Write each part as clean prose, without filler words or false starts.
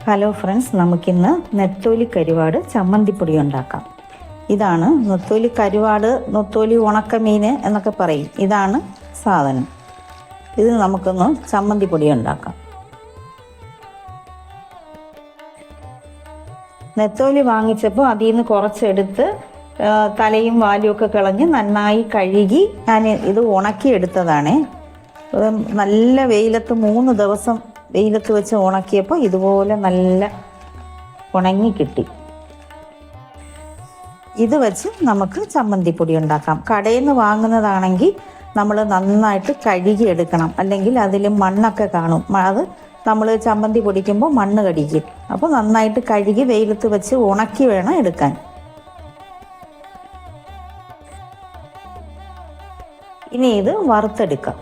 Hello friends, നമുക്കിന്ന് നെത്തോലി കരുവാട് ചമ്മന്തിപ്പൊടി ഉണ്ടാക്കാം. ഇതാണ് നെത്തോലി കരുവാട്, നെത്തോലി ഉണക്കമീൻ എന്നൊക്കെ പറയും. ഇതാണ് സാധനം. ഇത് നമുക്കൊന്ന് ചമ്മന്തിപ്പൊടി ഉണ്ടാക്കാം. നെത്തോലി വാങ്ങിച്ചപ്പോൾ അതിൽ നിന്ന് കുറച്ചെടുത്ത് തലയും വാലും ഒക്കെ കളഞ്ഞ് നന്നായി കഴുകി ഞാൻ ഇത് ഉണക്കിയെടുത്തതാണ്. നല്ല വെയിലത്ത് 3 ദിവസം വെയിലത്ത് വെച്ച് ഉണക്കിയപ്പോൾ ഇതുപോലെ നല്ല ഉണങ്ങി കിട്ടി. ഇത് വെച്ച് നമുക്ക് ചമ്മന്തിപ്പൊടി ഉണ്ടാക്കാം. കടയിൽ നിന്ന് വാങ്ങുന്നതാണെങ്കിൽ നമ്മൾ നന്നായിട്ട് കഴുകി എടുക്കണം, അല്ലെങ്കിൽ അതിൽ മണ്ണൊക്കെ കാണും. അത് നമ്മൾ ചമ്മന്തി പൊടിക്കുമ്പോൾ മണ്ണ് കടിക്കും. അപ്പോൾ നന്നായിട്ട് കഴുകി വെയിലത്ത് വെച്ച് ഉണക്കി വേണം എടുക്കാൻ. ഇനി ഇത് വറുത്തെടുക്കാം.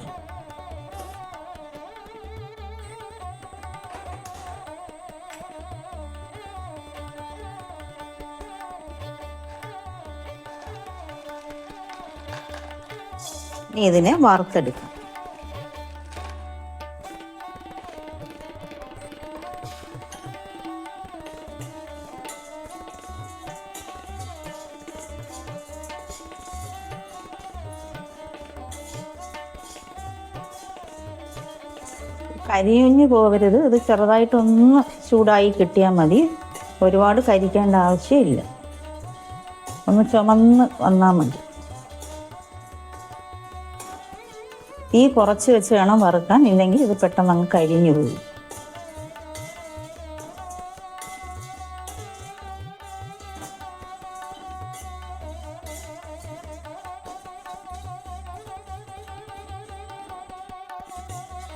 ഇനി ഇതിനെ വറുത്തെടുക്കാം. കരിഞ്ഞു പോകരുത്. ഇത് ചെറുതായിട്ടൊന്ന് ചൂടായി കിട്ടിയാൽ മതി. ഒരുപാട് കരിക്കേണ്ട ആവശ്യമില്ല. ഒന്ന് ചുമന്ന് വന്നാൽ മതി. തീ കുറച്ച് വെച്ച് വേണം വറുക്കാൻ, ഇല്ലെങ്കിൽ ഇത് പെട്ടെന്ന് അങ്ങ് കരിഞ്ഞു പോയി.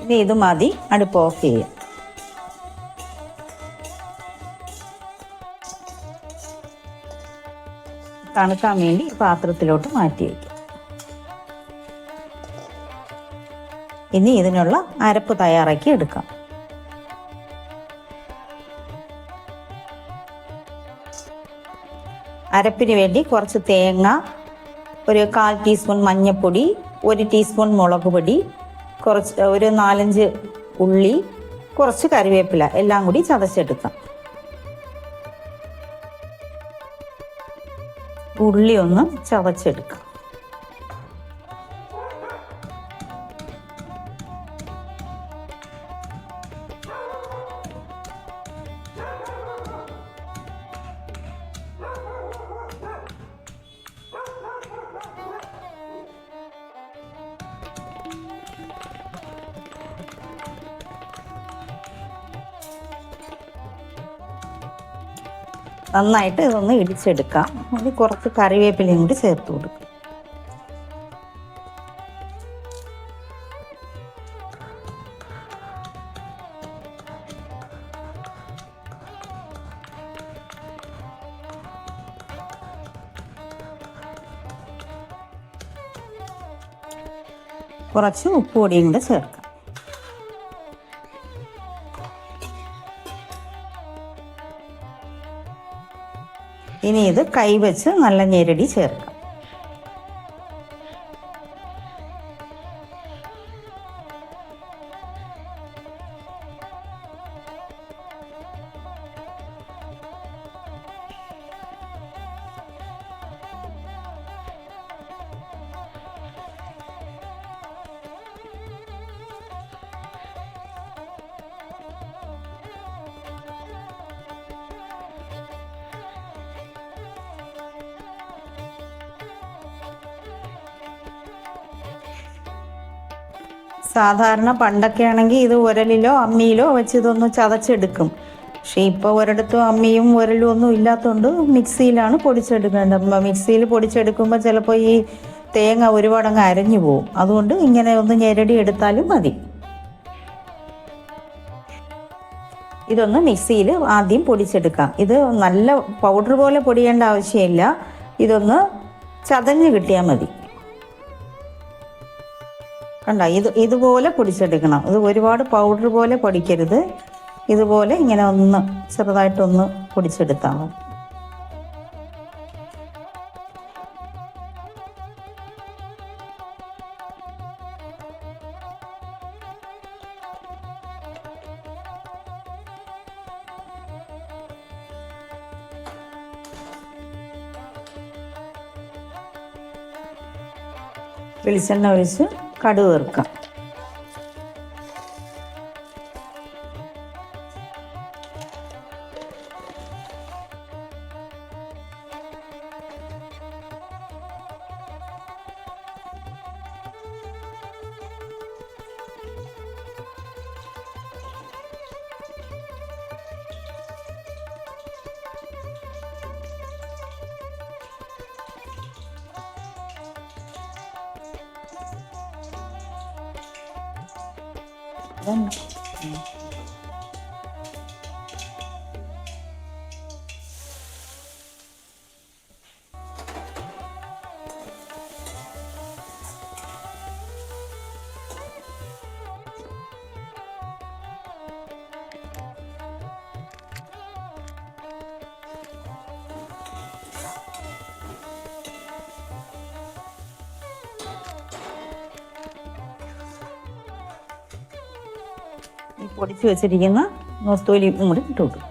ഇനി ഇത് മതി, അടുപ്പ് ഓഫ് ചെയ്യാം. തണുക്കാൻ വേണ്ടി പാത്രത്തിലോട്ട് മാറ്റി വയ്ക്കാം. ഇനി ഇതിനുള്ള അരപ്പ് തയ്യാറാക്കി എടുക്കാം. അരപ്പിന് വേണ്ടി കുറച്ച് തേങ്ങ, ഒരു 1/4 ടീസ്പൂൺ മഞ്ഞൾപ്പൊടി, 1 ടീസ്പൂൺ മുളക് പൊടി, ഒരു 4-5 ഉള്ളി, കുറച്ച് കറിവേപ്പില എല്ലാം കൂടി ചതച്ചെടുക്കാം. ഉള്ളി ഒന്ന് ചതച്ചെടുക്കാം. നന്നായിട്ട് ഇതൊന്ന് ഇടിച്ചെടുക്കാം. അത് കുറച്ച് കറിവേപ്പിലയും കൂടി ചേർത്ത് കൊടുക്കും. കുറച്ച് ഉപ്പ് പൊടിയും കൂടെ ചേർക്കാം. ഇനി ഇത് കൈവച്ച് നല്ല ഞെരടി ചേർക്കാം. സാധാരണ പണ്ടൊക്കെ ആണെങ്കിൽ ഇത് ഉരലിലോ അമ്മിയിലോ വെച്ച് ഇതൊന്ന് ചതച്ചെടുക്കും. പക്ഷേ ഇപ്പോൾ ഒരിടത്തും അമ്മിയും ഉരലും ഒന്നും ഇല്ലാത്തതുകൊണ്ട് മിക്സിയിലാണ് പൊടിച്ചെടുക്കേണ്ടത്. മിക്സിയിൽ പൊടിച്ചെടുക്കുമ്പോൾ ചിലപ്പോൾ ഈ തേങ്ങ ഒരുപാടങ്ങ് അരഞ്ഞു പോവും. അതുകൊണ്ട് ഇങ്ങനെ ഒന്ന് ഞെരടി എടുത്താലും മതി. ഇതൊന്ന് മിക്സിയിൽ ആദ്യം പൊടിച്ചെടുക്കാം. ഇത് നല്ല പൗഡർ പോലെ പൊടിയേണ്ട ആവശ്യമില്ല. ഇതൊന്ന് ചതഞ്ഞ് കിട്ടിയാൽ മതി. കണ്ടോ, ഇതുപോലെ പൊടിച്ചെടുക്കണം. ഇത് ഒരുപാട് പൗഡർ പോലെ പൊടിക്കരുത്. ഇതുപോലെ ഇങ്ങനെ ഒന്ന് ചെറുതായിട്ടൊന്ന് പൊടിച്ചെടുത്താൽ മതി. വെളിച്ചെണ്ണ ഒഴിച്ച് കടുക് വറുക്കാം. ഈ പൊടിച്ച് വെച്ചിരിക്കുന്ന നൊത്തോലിയും കൂടി ഇട്ട് കൊടുക്കും.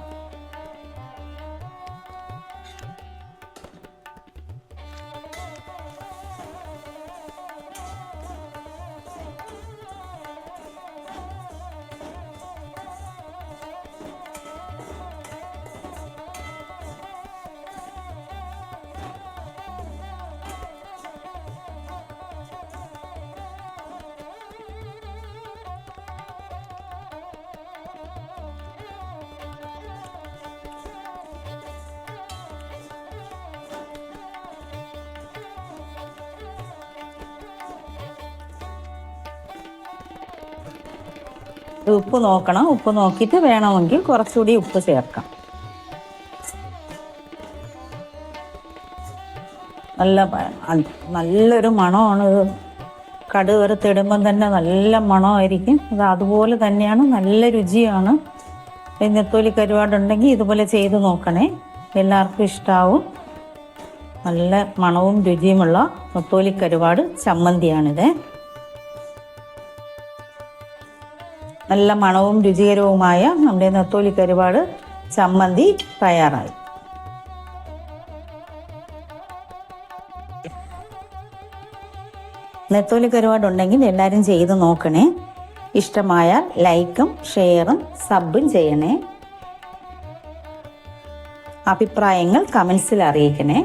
ഉപ്പ് നോക്കണം. ഉപ്പ് നോക്കിയിട്ട് വേണമെങ്കിൽ കുറച്ചുകൂടി ഉപ്പ് ചേർക്കാം. നല്ലൊരു മണമാണ് ഇത്. കടുക് വറുത്തിടുമ്പം തന്നെ നല്ല മണമായിരിക്കും. ഇത് അതുപോലെ തന്നെയാണ്, നല്ല രുചിയാണ്. നെത്തോലി കരുവാടുണ്ടെങ്കിൽ ഇതുപോലെ ചെയ്ത് നോക്കണേ, എല്ലാവർക്കും ഇഷ്ടാവും. നല്ല മണവും രുചിയുമുള്ള നെത്തോലി കരുവാട് ചമ്മന്തിയാണിത്. നല്ല മണവും രുചികരവുമായ നമ്മുടെ നെത്തോലി കരുവാട് ചമ്മന്തി തയ്യാറായി. നെത്തോലി കരുവാടുണ്ടെങ്കിൽ എല്ലാവരും ചെയ്ത് നോക്കണേ. ഇഷ്ടമായാൽ ലൈക്കും ഷെയറും സബും ചെയ്യണേ. അഭിപ്രായങ്ങൾ കമൻസിൽ അറിയിക്കണേ.